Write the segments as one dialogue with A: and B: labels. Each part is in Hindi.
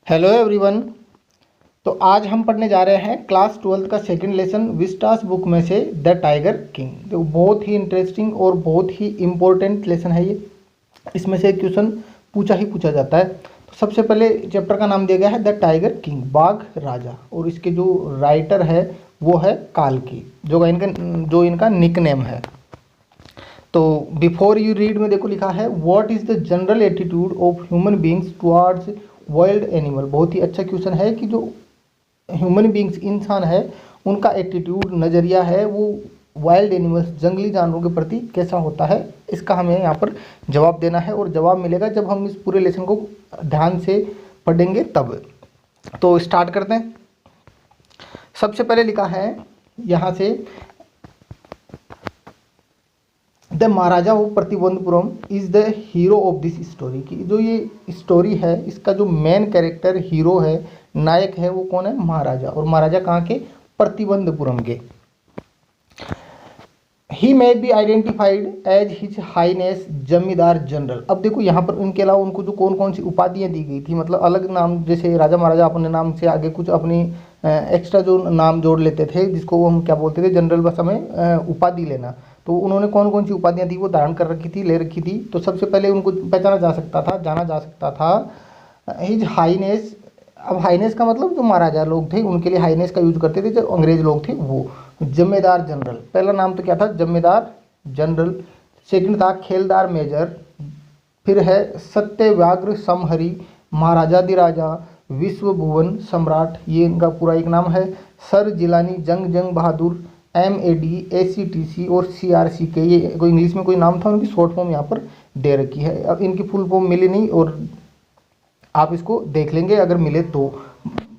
A: Hello everyone. तो आज हम पढ़ने जा रहे हैं क्लास 12th का सेकंड लेसन विस्टास बुक में से द टाइगर किंग। तो बहुत ही इंटरेस्टिंग और बहुत ही इम्पोर्टेंट लेसन है ये। इसमें से एक क्वेश्चन पूछा जाता है। तो सबसे पहले चैप्टर का नाम दिया गया है द टाइगर किंग, बाघ राजा, और इसके जो राइटर है वो है काल्की, जो इनका निक नेम है। तो बिफोर यू रीड में देखो लिखा है what is the general attitude of human beings towards wild animal. बहुत ही अच्छा क्वेश्चन है कि जो ह्यूमन बींग्स इंसान है उनका एटीट्यूड, नज़रिया है वो वाइल्ड एनिमल्स, जंगली जानवरों के प्रति कैसा होता है। इसका हमें यहाँ पर जवाब देना है और जवाब मिलेगा जब हम इस पूरे लेसन को ध्यान से पढ़ेंगे तब। तो स्टार्ट करते हैं। सबसे पहले लिखा है यहाँ से the Maharaja of Pratibandapuram is the hero of this story. की जो ये स्टोरी है इसका जो मेन कैरेक्टर हीरो है, नायक है, वो कौन है? महाराजा। और महाराजा कहाँ के? प्रतिबंधपुरम के। He may be identified as his highness zamindar general. अब देखो यहाँ पर उनके अलावा उनको जो कौन कौन सी उपाधियाँ दी गई थी, मतलब अलग नाम, जैसे राजा महाराजा अपने नाम से आगे कुछ अपनी एक्स्ट्रा जो नाम जोड़ लेते थे जिसको हम क्या बोलते थे जनरल भाषा में उपाधि लेना। तो उन्होंने कौन कौन सी उपाधियाँ थी वो धारण कर रखी थी, ले रखी थी। तो सबसे पहले उनको पहचाना जा सकता था, जाना जा सकता था हिज हाईनेस। अब हाईनेस का मतलब जो महाराजा लोग थे उनके लिए हाईनेस का यूज करते थे, जो अंग्रेज लोग थे वो। जमींदार जनरल, पहला नाम तो क्या था? जमींदार जनरल। सेकंड था खेलदार मेजर। फिर है सत्यव्याघ्र समहरी, महाराजाधिराजा, विश्व भुवन सम्राट, ये इनका पूरा एक नाम है। सर जिलानी जंग बहादुर, MAD, ACTC और CRCK, ये कोई इंग्लिश में कोई नाम था, उनकी शॉर्ट फॉर्म यहाँ पर दे रखी है। अब इनकी फुल फॉर्म मिली नहीं और आप इसको देख लेंगे अगर मिले तो।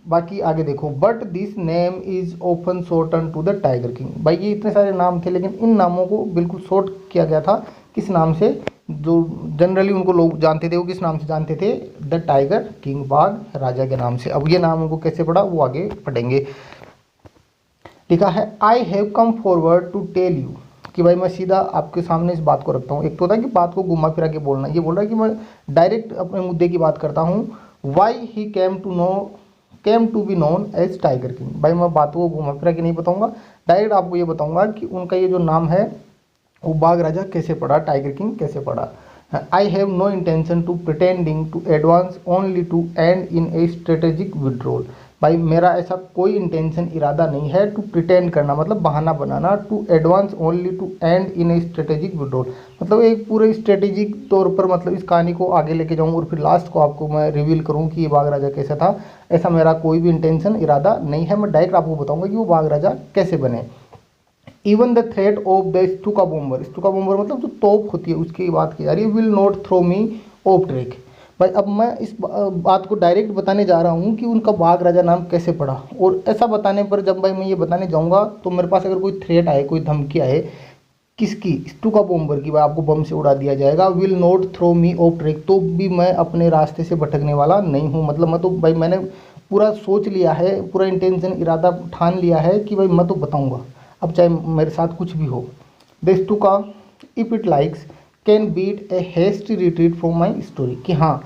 A: बाकी आगे देखो, but this name is often shorten to the tiger king. भाई ये इतने सारे नाम थे लेकिन इन नामों को बिल्कुल शॉर्ट किया गया था। किस नाम से? जो जनरली उनको लोग जानते थे वो किस नाम से जानते थे? द टाइगर किंग, बाघ राजा के नाम से। अब ये नाम उनको कैसे पड़ा वो आगे पढ़ेंगे। लिखा है I have come forward to tell you, कि भाई मैं सीधा आपके सामने इस बात को रखता हूँ। एक तो होता है कि बात को घुमा फिरा के बोलना, ये बोल रहा है कि मैं डायरेक्ट अपने मुद्दे की बात करता हूँ। Why he came to be known as tiger king. भाई मैं बातों को घुमा फिरा के नहीं बताऊंगा, डायरेक्ट आपको ये बताऊंगा कि उनका ये जो नाम है वो बाघ राजा कैसे पड़ा, टाइगर किंग कैसे पड़ा। I have no intention to pretending to advance only to end in a strategic withdrawal. भाई मेरा ऐसा कोई इंटेंशन, इरादा नहीं है टू प्रिटेंड करना, मतलब बहाना बनाना, to advance only to end in a strategic withdrawal, मतलब एक पूरे स्ट्रेटेजिक तौर पर मतलब इस कहानी को आगे लेके जाऊँ और फिर लास्ट को आपको मैं रिवील करूँ कि ये बाघ राजा कैसा था। ऐसा मेरा कोई भी इंटेंशन, इरादा नहीं है। मैं डायरेक्ट आपको बताऊंगा कि वो बाघ राजा कैसे बने। Even the threat of the Stuka bomber, Stuka bomber मतलब जो तोप होती है उसकी बात की जा रही है, will not throw me off track. भाई अब मैं इस बात को डायरेक्ट बताने जा रहा हूँ कि उनका बाघ राजा नाम कैसे पड़ा। और ऐसा बताने पर जब भाई मैं ये बताने जाऊँगा तो मेरे पास अगर कोई थ्रेट आए, कोई धमकी आए, किसकी? स्टुका बॉम्बर की, भाई आपको बम से उड़ा दिया जाएगा, will not throw me off track, तो भी मैं अपने रास्ते से भटकने वाला नहीं हूँ। मतलब मैं तो भाई मैंने पूरा सोच लिया है, पूरा इंटेंशन, इरादा ठान लिया है कि भाई मैं तो बताऊँगा, अब चाहे मेरे साथ कुछ भी हो। The Stuka if it likes can beat a hasty retreat from my story, कि हाँ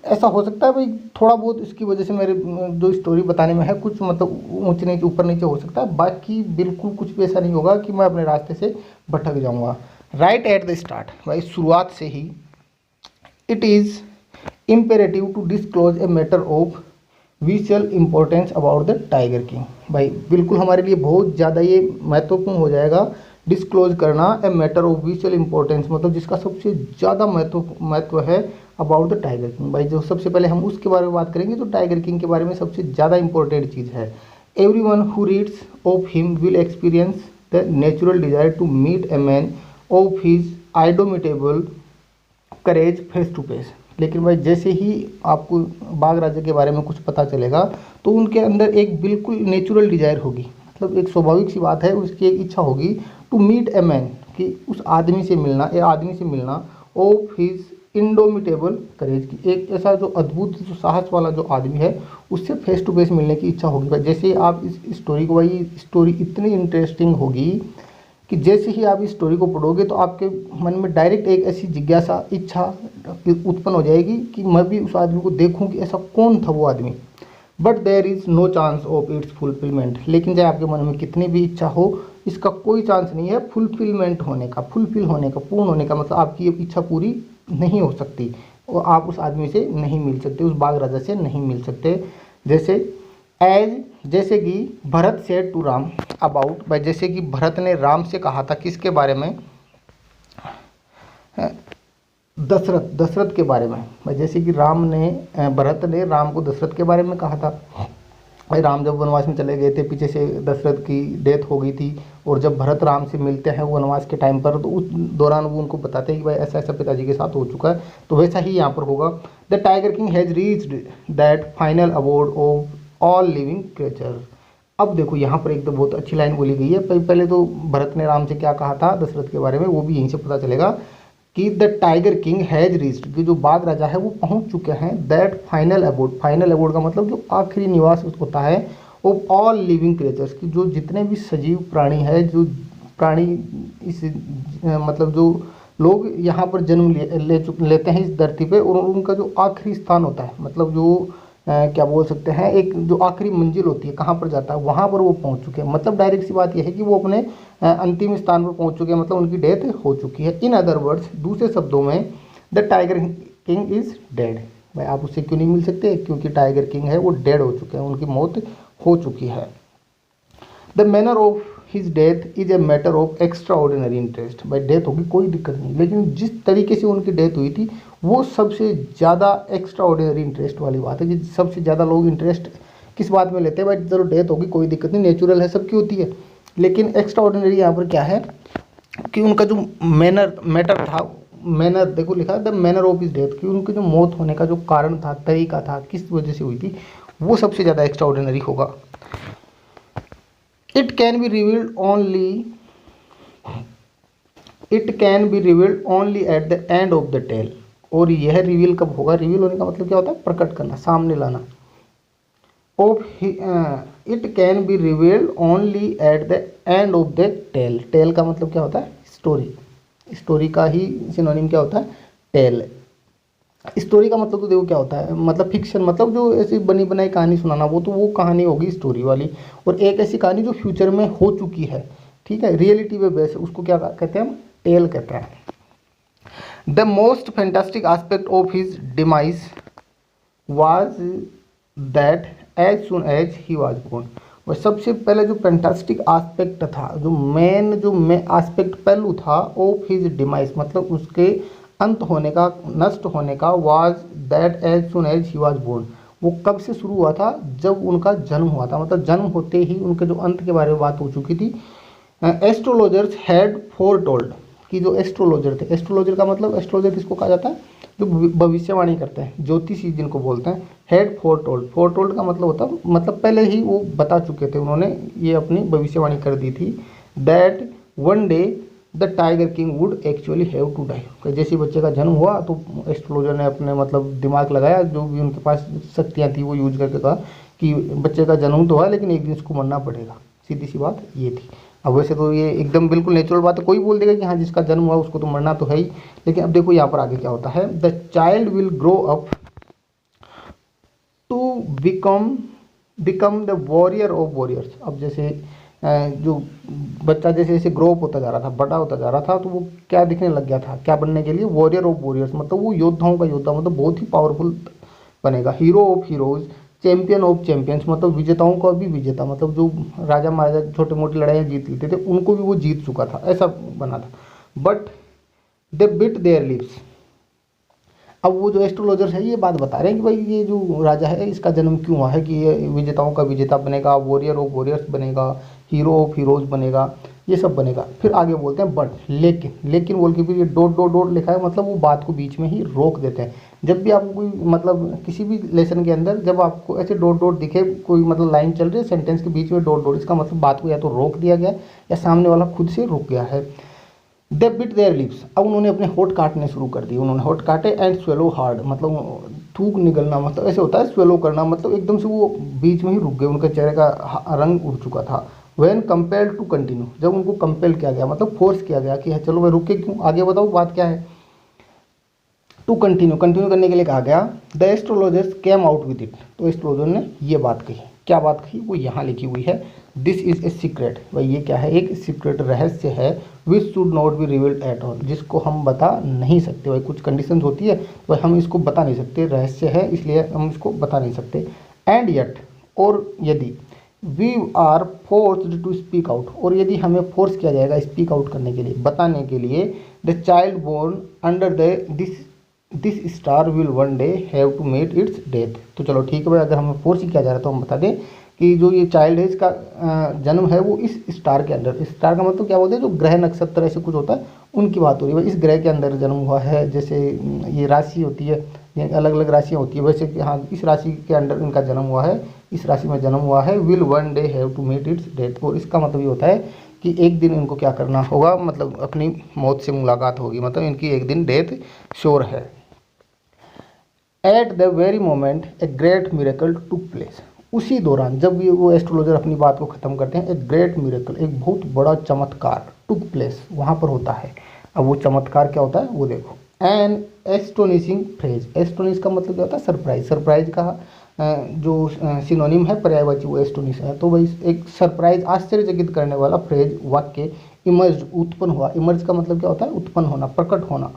A: ऐसा हो सकता है भाई थोड़ा बहुत इसकी वजह से मेरे जो स्टोरी बताने में है कुछ मतलब ऊंच नीचे ऊपर नीचे हो सकता है, बाकी बिल्कुल कुछ भी ऐसा नहीं होगा कि मैं अपने रास्ते से भटक जाऊंगा। राइट एट द स्टार्ट, भाई शुरुआत से ही, it is imperative to disclose a matter of visual importance about the tiger king. भाई बिल्कुल हमारे लिए बहुत ज़्यादा ये महत्वपूर्ण हो जाएगा डिस्क्लोज करना ए मैटर ऑफ विजुअल इंपॉर्टेंस, मतलब जिसका सबसे ज़्यादा महत्व है अबाउट द टाइगर किंग। भाई जो सबसे पहले हम उसके बारे में बात करेंगे जो टाइगर किंग के बारे में सबसे ज़्यादा इंपॉर्टेंट चीज़ है। Everyone who reads of him will experience the natural desire to meet a man of his indomitable courage face to face. लेकिन भाई जैसे ही आपको बाघ राजा के बारे में कुछ पता चलेगा तो उनके अंदर एक बिल्कुल नेचुरल डिजायर होगी, मतलब एक स्वाभाविक सी बात है, उसकी एक इच्छा होगी टू मीट ए मैन, कि उस आदमी से मिलना, एक आदमी से मिलना, ऑफ हिज इंडोमिटेबल करेज की, एक ऐसा जो अद्भुत जो साहस वाला जो आदमी है उससे फेस टू फेस मिलने की इच्छा होगी। भाई जैसे ही आप इस स्टोरी को, भाई स्टोरी इतनी इंटरेस्टिंग होगी कि जैसे ही आप इस स्टोरी को पढ़ोगे तो आपके मन में डायरेक्ट एक ऐसी जिज्ञासा, इच्छा उत्पन्न हो जाएगी कि मैं भी उस आदमी को देखूं कि ऐसा कौन था वो आदमी। But there is no chance of its fulfilment, लेकिन चाहे आपके मन में कितनी भी इच्छा हो, इसका कोई चांस नहीं है फुलफिलमेंट होने का, फुलफिल होने का, पूर्ण होने का, मतलब आपकी ये इच्छा पूरी नहीं हो सकती और आप उस आदमी से नहीं मिल सकते, उस बाघ राजा से नहीं मिल सकते। जैसे एज, जैसे कि Bharat said to Ram about, भाई जैसे कि भरत ने राम से कहा था किसके बारे में, दशरथ, दशरथ के बारे में। भाई जैसे कि भरत ने राम को दशरथ के बारे में कहा था। भाई राम जब वनवास में चले गए थे, पीछे से दशरथ की डेथ हो गई थी, और जब भरत राम से मिलते हैं वनवास के टाइम पर, तो उस दौरान वो उनको बताते हैं कि भाई ऐसा ऐसा पिताजी के साथ हो चुका है। तो वैसा ही यहाँ पर होगा। The tiger king has reached that final abode of all living creature. अब देखो यहाँ पर एक तो बहुत अच्छी लाइन बोली गई है। पहले तो भरत ने राम से क्या कहा था दशरथ के बारे में, वो भी यहीं से पता चलेगा कि the tiger king has reached, कि जो बाघ राजा है वो पहुंच चुके हैं, that final abode, final abode का मतलब जो आखिरी निवास होता है, ऑफ ऑल लिविंग क्रिएचर्स, की जो जितने भी सजीव प्राणी है, जो प्राणी इस मतलब जो लोग यहाँ पर जन्म लेते हैं इस धरती पे, और उनका जो आखिरी स्थान होता है, मतलब जो क्या बोल सकते हैं, एक जो आखिरी मंजिल होती है कहाँ पर जाता है, वहाँ पर वो पहुँच चुके हैं। मतलब डायरेक्ट सी बात यह है कि वो अपने अंतिम स्थान पर पहुँच चुके हैं, मतलब उनकी डेथ हो चुकी है। इन अदर वर्ड्स, दूसरे शब्दों में, the tiger king is dead. भाई आप उससे क्यों नहीं मिल सकते, क्योंकि टाइगर किंग है वो डेड हो चुके हैं, उनकी मौत हो चुकी है। The manner of his death is a matter of extra ordinary interest. भाई डेथ होगी कोई दिक्कत नहीं, लेकिन जिस तरीके से उनकी डेथ हुई थी वो सबसे ज़्यादा एक्स्ट्रा ऑर्डिनरी इंटरेस्ट वाली बात है, कि सबसे ज़्यादा लोग इंटरेस्ट किस बात में लेते हैं। भाई चलो डेथ होगी कोई दिक्कत नहीं, नेचुरल है, सबकी होती है, लेकिन एक्स्ट्रा ऑर्डिनरी यहाँ पर क्या है कि उनका जो मैटर था, मैनर देखो लिखा है the manner of his death, कि उनकी जो मौत होने का जो कारण था, तरीका था, किस वजह से हुई थी, वो सबसे ज़्यादा एक्स्ट्रा ऑर्डिनरी होगा। It can be revealed only at the end of the tale. और यह रिवील कब होगा, रिवील होने का मतलब क्या होता है, प्रकट करना, सामने लाना। It can be revealed only at the end of the tale. Tale का मतलब क्या होता है, स्टोरी, स्टोरी का ही सिनोनिम क्या होता है, टेल। स्टोरी का मतलब तो देखो क्या होता है, मतलब फिक्शन, मतलब जो ऐसी बनी बनाई कहानी सुनाना, वो तो वो कहानी होगी स्टोरी वाली। और एक ऐसी कहानी जो फ्यूचर में हो चुकी है, ठीक है, रियलिटी पे बेस, उसको क्या कहते हैं हम, टेल कहते हैं। The most fantastic aspect of his demise was that as soon as he was born. और सबसे पहले जो फैंटास्टिक एस्पेक्ट था, जो मेन एस्पेक्ट पहलू था, ऑफ हिज डिमाइज मतलब उसके अंत होने का, नष्ट होने का, was that as soon as he was born, वो कब से शुरू हुआ था, जब उनका जन्म हुआ था। मतलब जन्म होते ही उनके जो अंत के बारे में बात हो चुकी थी। एस्ट्रोलॉजर्स हैड फोर टोल्ड, कि जो एस्ट्रोलॉजर थे, एस्ट्रोलॉजर का मतलब, एस्ट्रोलॉजर किसको कहा जाता है, जो भविष्यवाणी करते हैं, ज्योतिषी जिनको बोलते हैं। Had four told, four told का मतलब होता है, मतलब पहले ही वो बता चुके थे, उन्होंने ये अपनी भविष्यवाणी कर दी थी, that one day the tiger king would actually have to die. जैसे बच्चे का जन्म हुआ तो एस्ट्रोलॉजर ने अपने मतलब दिमाग लगाया, जो भी उनके पास शक्तियाँ थी वो यूज करके कहा कि बच्चे का जन्म तो है, लेकिन एक दिन इसको मरना पड़ेगा। सीधी सी बात ये थी। अब वैसे तो ये एकदम बिल्कुल नेचुरल बात है, कोई बोल देगा कि हाँ जिसका जन्म हुआ उसको तो मरना तो है ही, लेकिन अब देखो यहाँ पर आगे क्या होता है, the child will grow up to become the warrior of warriors. अब जैसे जो बच्चा जैसे जैसे ग्रो अप होता जा रहा था, बड़ा होता जा रहा था, तो वो क्या दिखने लग गया था, क्या बनने के लिए, वॉरियर ऑफ वॉरियर्स, मतलब वो योद्धाओं का योद्धा, मतलब बहुत ही पावरफुल बनेगा। Hero of heroes, champion of champions, मतलब विजेताओं का भी विजेता, मतलब जो राजा महाराजा छोटे मोटी लड़ाइयाँ जीत लेते थे उनको भी वो जीत चुका था, ऐसा बना था। But they bit there lips. अब वो जो एस्ट्रोलॉजर्स है ये बात बता रहे हैं कि भाई ये जो राजा है इसका जन्म क्यों हुआ है, कि ये विजेताओं का विजेता बनेगा, वॉरियर ऑफ वॉरियर्स बनेगा, हीरो ऑफ हीरोज बनेगा, ये सब बनेगा। फिर आगे बोलते हैं बट, लेकिन बोल के फिर ये डॉट डॉट डॉट लिखा है, मतलब वो बात को बीच में ही रोक देते हैं। जब भी आपको कोई मतलब किसी भी लेसन के अंदर जब आपको ऐसे डॉट डॉट दिखे, कोई मतलब लाइन चल रही है सेंटेंस के बीच में डॉट डॉट, इसका मतलब बात को या तो रोक दिया गया या सामने वाला खुद से रुक गया है। दे बिट देयर लिप्स, अब उन्होंने अपने होठ काटने शुरू कर दिए, उन्होंने होठ काटे। एंड स्वेलो हार्ड, मतलब थूक निकलना, मतलब ऐसे होता है स्वेलो करना, मतलब एकदम से वो बीच में ही रुक गए, उनके चेहरे का रंग उड़ चुका था। व्हेन कंपेल्ड टू कंटिन्यू, जब उनको कंपेल किया गया, मतलब फोर्स किया गया कि चलो भाई रुके क्यों, आगे बताओ बात क्या है। टू कंटिन्यू करने के लिए कहा गया, the astrologers came out with it. तो एस्ट्रोलॉजर ने ये बात कही, क्या बात कही वो यहाँ लिखी हुई है, दिस इज ए सीक्रेट, भाई ये क्या है, एक सीक्रेट रहस्य है, which should not be revealed at all, जिसको हम बता नहीं सकते। भाई कुछ कंडीशंस होती है तो हम इसको बता नहीं सकते, रहस्य है इसलिए हम इसको बता नहीं सकते। एंड येट, और यदि, we are forced to speak out, और यदि हमें फोर्स किया जाएगा स्पीक आउट करने के लिए, बताने के लिए, the child born under the this star will one day have to meet its death. तो चलो ठीक है भाई, अगर हमें फोर्स ही किया जा रहा है तो हम बता दें कि जो ये चाइल्ड है इसका जन्म है वो इस स्टार के अंदर, स्टार का मतलब क्या बोलते हैं, जो ग्रह नक्षत्र ऐसे कुछ होता है उनकी बात हो रही है, इस ग्रह के अंदर जन्म हुआ है। जैसे ये राशि होती है, ये अलग अलग राशियाँ होती है, वैसे कि हाँ इस राशि के अंदर इनका जन्म हुआ है, इस राशि में जन्म हुआ है, will one day have to meet its death. और इसका मतलब ये होता है कि एक दिन इनको क्या करना होगा, मतलब अपनी मौत से मुलाकात होगी, मतलब इनकी एक दिन डेथ श्योर है। At the very moment a great miracle took place, उसी दौरान जब ये वो एस्ट्रोलॉजर अपनी बात को ख़त्म करते हैं, एक ग्रेट मिरेकल, एक बहुत बड़ा चमत्कार टुक प्लेस वहाँ पर होता है। अब वो चमत्कार क्या होता है वो देखो, एन एस्टोनिशिंग फ्रेज, एस्टोनिश का मतलब क्या होता है, सरप्राइज, सरप्राइज का जो सिनोनिम है पर्यायवाची वो एस्टोनिश है। तो भाई एक सरप्राइज, आश्चर्यचकित करने वाला फ्रेज, वाक्य, इमर्ज, उत्पन्न हुआ, इमर्ज का मतलब क्या होता है, उत्पन्न होना, प्रकट होना,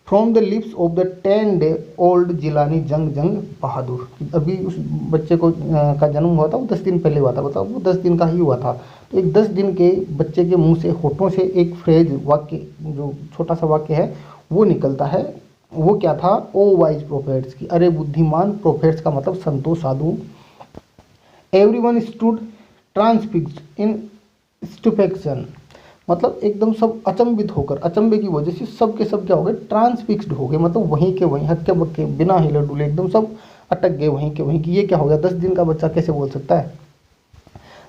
A: from the lips of the 10-day old Jilani जंग जंग बहादुर। अभी उस बच्चे को का जन्म हुआ था, वो 10 दिन पहले हुआ था, बताओ वो 10 दिन का ही हुआ था। तो एक 10 दिन के बच्चे के मुंह से, होठों से एक फ्रेज, वाक्य, जो छोटा सा वाक्य है वो निकलता है। वो क्या था, ओ वाइज प्रोफेट्स की, अरे बुद्धिमान, प्रोफेट्स का मतलब संतों, साधु। एवरीवन स्टूड ट्रांसफिक्स्ड इन स्टुपेक्शन, मतलब एकदम सब अचंभित होकर, अचंभे की वजह से सब के सब क्या हो गए, ट्रांसफिक्स्ड हो गए, मतलब वहीं के वहीं, हक्के बक्के, बिना हिले डुले एकदम सब अटक गए वहीं के वहीं, कि ये क्या हो गया, 10 दिन का बच्चा कैसे बोल सकता है।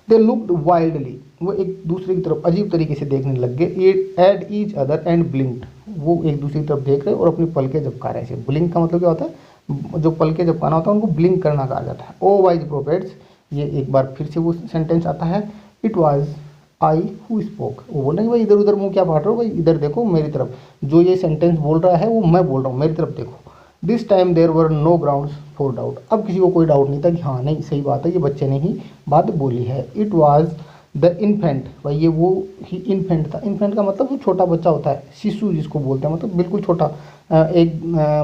A: दे लुक्ड वाइल्डली, वो एक दूसरे की तरफ अजीब तरीके से देखने लग गए। एट ईच अदर एंड ब्लिंक्ड, वो एक दूसरे की तरफ देख रहे और अपनी पलकें झपका रहे हैं। ब्लिंक का मतलब क्या होता है, जो पलकें झपकाना होता है उनको ब्लिंक करना कहा जाता है। ओ वाइज प्रोफेट्स, ये एक बार फिर से वो सेंटेंस आता है, it was I who spoke, वो बोल रहे हैं भाई इधर उधर मुंह क्या फाड़ रहे हो, भाई इधर देखो मेरी तरफ, जो ये सेंटेंस बोल रहा है वो मैं बोल रहा हूँ, मेरी तरफ देखो। This time there were no grounds for doubt, अब किसी को कोई डाउट नहीं था कि हाँ नहीं सही बात है, ये बच्चे ने ही बात बोली है। इट वाज द इन्फेंट, भाई ये वो ही इन्फेंट था। इन्फेंट का मतलब वो छोटा बच्चा होता है, शिशु जिसको बोलते हैं, मतलब बिल्कुल छोटा,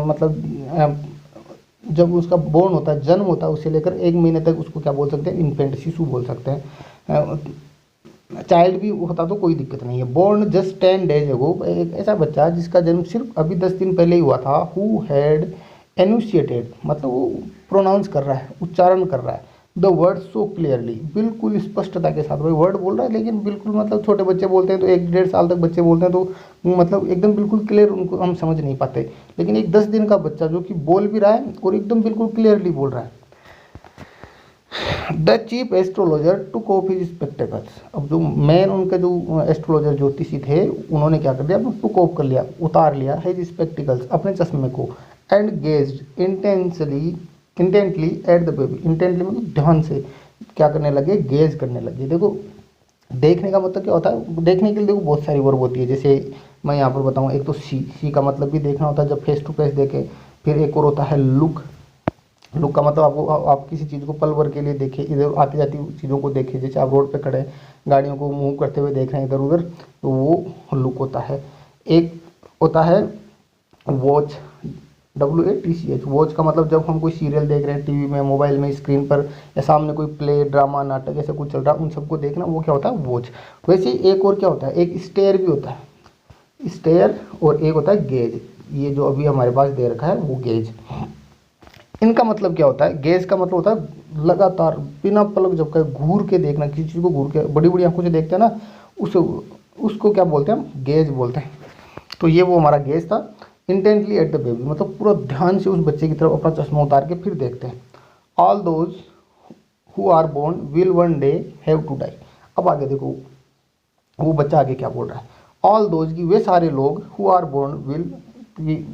A: मतलब जब उसका बोर्न होता है, जन्म होता है, उससे लेकर 1 महीने तक उसको क्या बोल सकते हैं, इन्फेंट, शिशु बोल सकते हैं। चाइल्ड भी होता तो कोई दिक्कत नहीं है। बोर्न जस्ट 10 days ago, एक ऐसा बच्चा जिसका जन्म सिर्फ अभी 10 दिन पहले ही हुआ था। हु हैड एनुशिएटेड, मतलब वो प्रोनाउंस कर रहा है, उच्चारण कर रहा है, द वर्ड सो क्लियरली, बिल्कुल स्पष्टता के साथ। भाई वर्ड बोल रहा है लेकिन बिल्कुल, मतलब छोटे बच्चे बोलते हैं तो 1-1.5 साल तक बच्चे बोलते हैं तो मतलब एकदम बिल्कुल क्लियर उनको हम समझ नहीं पाते, लेकिन एक 10 दिन का बच्चा जो कि बोल भी रहा है और एकदम बिल्कुल क्लियरली बोल रहा है। The chief astrologer took off his spectacles, अब जो मेन उनके जो एस्ट्रोलॉजर ज्योतिषी थे उन्होंने क्या कर दिया, टुक ऑफ कर लिया, उतार लिया, हिज स्पेक्टिकल्स, अपने चश्मे को, and gazed intently at the baby, intently मतलब ध्यान से क्या करने लगे, गेज करने लगे। देखो देखने का मतलब क्या होता है, देखने के लिए देखो बहुत सारी वर्ब होती है, जैसे मैं यहाँ पर बताऊँ, एक तो सी का मतलब भी देखना होता है जब फेस टू फेस देखे, फिर एक और होता है लुक, लुक का मतलब आपको, आप किसी चीज़ को पल भर के लिए देखें, इधर आती जाती चीज़ों को देखें, जैसे आप रोड पे खड़े हैं, गाड़ियों को मूव करते हुए देख रहे हैं इधर उधर, तो वो लुक होता है। एक होता है वॉच, WATCH, वॉच का मतलब जब हम कोई सीरियल देख रहे हैं टीवी में, मोबाइल में, स्क्रीन पर, या सामने कोई प्ले, ड्रामा, नाटक ऐसा कुछ चल रहा है, उन सबको देखना, वो क्या होता है, वॉच। वैसे ही एक और क्या होता है, एक स्टेयर भी होता है, स्टेयर, और एक होता है गेज, ये जो अभी हमारे पास दे रखा है वो गेज। इनका मतलब क्या होता है, गेज का मतलब होता है लगातार बिना पलक झपकाए घूर के देखना, किसी चीज़ को घूर के, बड़ी बड़ी आंखों से देखते हैं ना, उसको क्या बोलते हैं हम, गेज बोलते हैं। तो ये वो हमारा गेज था। इंटेंटली एट द बेबी मतलब पूरा ध्यान से उस बच्चे की तरफ अपना चश्मा उतार के फिर देखते हैं। All those who are born will one day have to die, अब आगे देखो वो बच्चा आगे क्या बोल रहा है, ऑल दोज की वे सारे लोग, who are born will,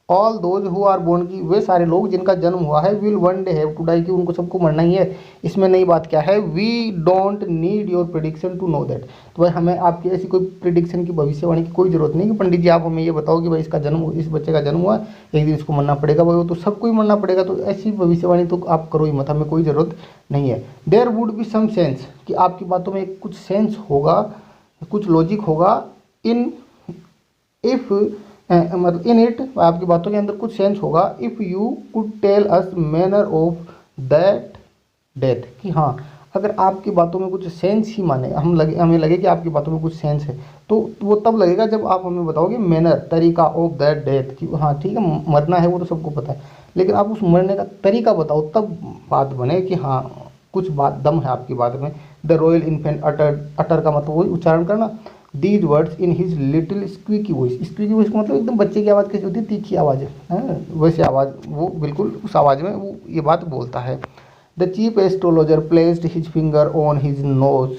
A: all those who are born, की वे सारे लोग जिनका जन्म हुआ है, will one day have to die, कि उनको सबको मरना ही है। इसमें नई बात क्या है, we don't need your prediction to know that, तो भाई हमें आपकी ऐसी कोई प्रिडिक्शन की, भविष्यवाणी की कोई जरूरत नहीं कि पंडित जी आप हमें ये बताओ कि भाई इसका जन्म, इस बच्चे का जन्म हुआ एक दिन इसको मरना पड़ेगा, भाई वो तो सबको ही मरना पड़ेगा, तो ऐसी भविष्यवाणी तो आप करो ही मत, हमें कोई ज़रूरत नहीं है। There would be some sense, कि आपकी बातों में कुछ सेंस होगा, कुछ लॉजिक होगा, इन इफ़ मतलब इन इट, आपकी बातों के अंदर कुछ सेंस होगा, if you could tell us manner of that death, कि हाँ अगर आपकी बातों में कुछ सेंस ही माने, हमें लगे कि आपकी बातों में कुछ सेंस है, तो वो तब लगेगा जब आप हमें बताओगे मैनर, तरीका ऑफ दैट डेथ, कि हाँ ठीक है मरना है वो तो सबको पता है, लेकिन आप उस मरने का तरीका बताओ, तब बात बने कि हाँ कुछ बात दम है आपकी बात में। द रॉयल इन्फेंट अटर का मतलब वही उच्चारण करना, these words in his little squeaky voice, squeaky voice का मतलब एकदम बच्चे की आवाज़ कैसी होती है, तीखी आवाज़ है, वैसे आवाज़, वो बिल्कुल उस आवाज़ में वो ये बात बोलता है। The chief astrologer placed his finger on his nose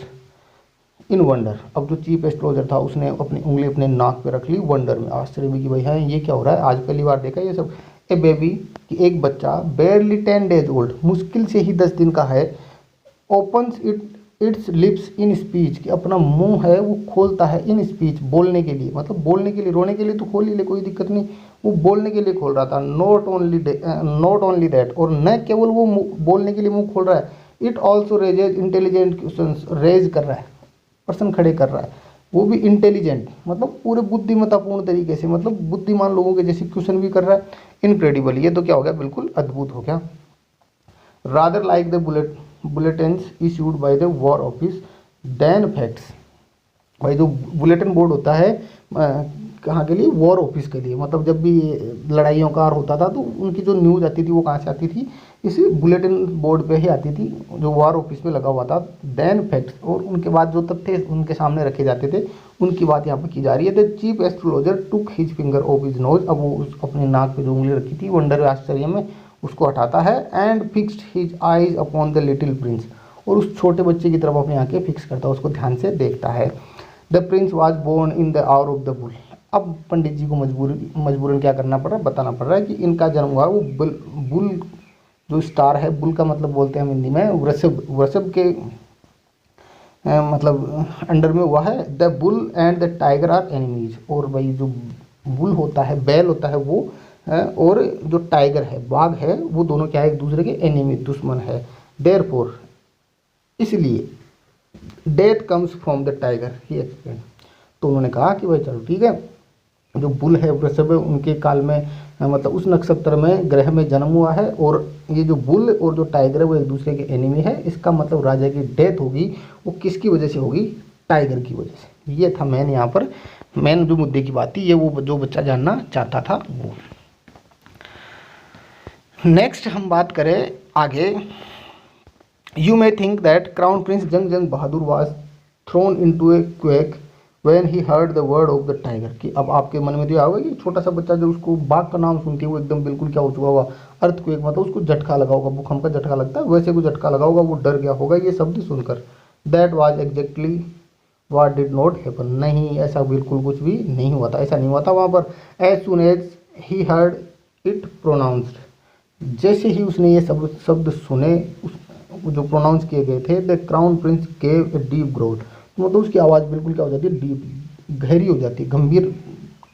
A: in wonder, अब जो चीफ एस्ट्रोलॉजर था उसने अपनी उंगली अपने नाक पे रख ली वंडर में, आश्चर्य में, कि भाई है ये क्या हो रहा है, आज पहली बार देखा ये सब। ए बेबी, कि एक बच्चा, बेयरली 10 days ओल्ड, मुश्किल से ही 10 दिन का है, opens it's lips in speech, कि अपना मुंह है वो खोलता है, इन स्पीच बोलने के लिए, मतलब बोलने के लिए, रोने के लिए तो खोल ही ले कोई दिक्कत नहीं, वो बोलने के लिए खोल रहा था। नॉट ओनली दैट, और न केवल वो बोलने के लिए मुंह खोल रहा है, it also raises intelligent question, raise कर रहा है, प्रश्न खड़े कर रहा है, वो भी इंटेलिजेंट, मतलब पूरे बुद्धिमत्तापूर्ण तरीके से, मतलब बुद्धिमान लोगों के जैसे क्वेश्चन भी कर रहा है। इनक्रेडिबल, ये तो क्या हो गया, बिल्कुल अद्भुत हो गया। Rather like the bulletins issued by the war office than facts, भाई जो बुलेटिन बोर्ड होता है कहाँ के लिए, वॉर ऑफिस के लिए, मतलब जब भी लड़ाइयों का होता था तो उनकी जो न्यूज़ आती थी वो कहाँ से आती थी, इसी बुलेटिन बोर्ड पे ही आती थी जो वॉर ऑफिस में लगा हुआ था। देन फैक्ट्स, और उनके बाद जो तथ्य उनके सामने रखे जाते थे उनकी बात यहाँ पर की जा रही है। The chief astrologer took his finger of his nose, अब वो अपने नाक पे जो उंगली रखी थी वंडर आश्चर्य में, उसको हटाता है। And fixed his eyes upon the little Prince, और उस छोटे बच्चे की तरफ अपनी आंखें फिक्स करता है, उसको ध्यान से देखता है। The prince was born in the hour of the bull, अब पंडित जी को मजबूरन क्या करना पड़ रहा है, बताना पड़ रहा है कि इनका जन्म हुआ वो बुल जो स्टार है, बुल का मतलब बोलते हैं हम हिंदी में वृषभ के मतलब अंडर में हुआ है। The bull and the tiger are enemies, और भाई जो बुल होता है, बैल होता है वो और जो टाइगर है, बाघ है, वो दोनों क्या है, एक दूसरे के एनिमी, दुश्मन है। देयरफॉर, इसलिए, death comes from the tiger, he explain, तो उन्होंने कहा कि भाई चलो ठीक है, जो बुल है, वृषभ है, उनके काल में मतलब उस नक्षत्र में ग्रह में जन्म हुआ है, और ये जो बुल और जो टाइगर है वो एक दूसरे के एनिमी है, इसका मतलब राजा की डेथ होगी वो किसकी वजह से होगी, टाइगर की वजह से। ये था मेन, यहाँ पर मेन जो मुद्दे की बात थी, ये वो जो बच्चा जानना चाहता था वो। नेक्स्ट हम बात करें आगे। You may think that crown prince Jung Bahadur was thrown into a quake when he heard the word of the tiger, कि अब आपके मन में तो होगा कि छोटा सा बच्चा जो उसको बाघ का नाम सुनती है वो एकदम बिल्कुल क्या हो चुका होगा, अर्थक्वेक, मतलब उसको झटका लगा होगा, भूकंप का झटका लगता है वैसे को झटका लगा होगा, वो डर गया होगा ये शब्द सुनकर। That was exactly what did not happen, नहीं ऐसा बिल्कुल कुछ भी नहीं हुआ था, ऐसा नहीं हुआ था वहाँ पर। As soon as he heard it pronounced, जैसे ही उसने ये शब्द सुने, जो प्रोनाउंस किए गए थे, the crown Prince gave a deep growth, मतलब उसकी आवाज़ बिल्कुल क्या हो जाती है, डीप, गहरी हो जाती है, गंभीर।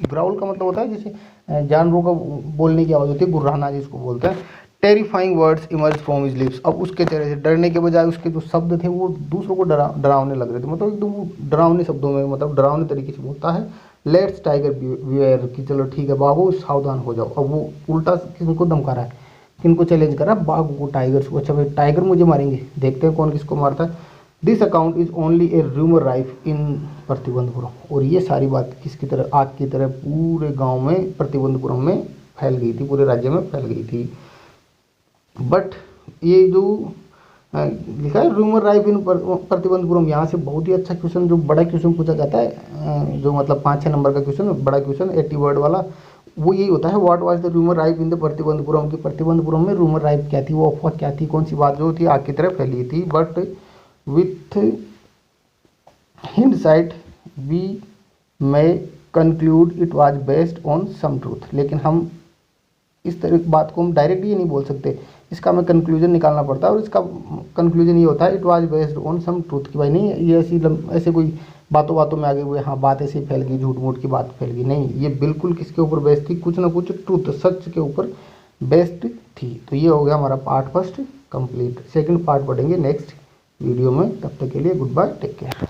A: ग्राउल का मतलब होता है जैसे जानवरों का बोलने की आवाज़ होती है, गुर्राना जिसको बोलते हैं। Terrifying words emerge from his lips, अब उसके चेहरे से डरने के बजाय उसके जो शब्द थे वो दूसरों को डरावने लग रहे थे, मतलब एकदम डरावने शब्दों में, मतलब डरावने तरीके से बोलता है। लेट्स टाइगर बिवेयर, कि चलो ठीक है बाबू सावधान हो जाओ, अब वो उल्टा किनको धमका रहा है, किनको चैलेंज कर रहा है, बाघ को, टाइगर्स को, अच्छा भाई टाइगर मुझे मारेंगे, देखते हैं कौन किसको मारता है। This account is only a rumour rife in Pratibandhapuram, और ये सारी बात किसकी तरह, आग की तरह पूरे गांव में, प्रतिबंधपुरम में फैल गई थी, पूरे राज्य में फैल गई थी। बट ये जो लिखा है रूमर राइफ इन प्रतिबंधपुरम, यहाँ से बहुत ही अच्छा क्वेश्चन, जो बड़ा क्वेश्चन पूछा जाता है, जो मतलब 5-6 नंबर का क्वेश्चन, बड़ा क्वेश्चन 80 वर्ड वाला, वो यही होता है, what was the rumour rife in the Pratibandapuram, की प्रतिबंधपुरम में रूमर राइफ क्या थी, वो अफवाह क्या थी, कौन सी बात जो थी आग की तरह फैली थी। But with hindsight we may conclude it was based on some truth, लेकिन हम इस तरह की बात को हम डायरेक्ट ये नहीं बोल सकते, इसका हमें कंक्लूजन निकालना पड़ता है। और इसका कंक्लूजन ये होता है, it was based on some truth, कि भाई नहीं ये ऐसे कोई बातों बातों में आगे हुए, हाँ बात ऐसे ही फैल गई, झूठ मूठ की बात फैल गई, नहीं ये बिल्कुल किसके ऊपर बेस्ड थी, कुछ ना कुछ ट्रूथ, सच के ऊपर बेस्ड थी। तो ये हो गया हमारा part first complete. Second part पढ़ेंगे नेक्स्ट वीडियो में, तब तक के लिए गुड बाय, टेक केयर।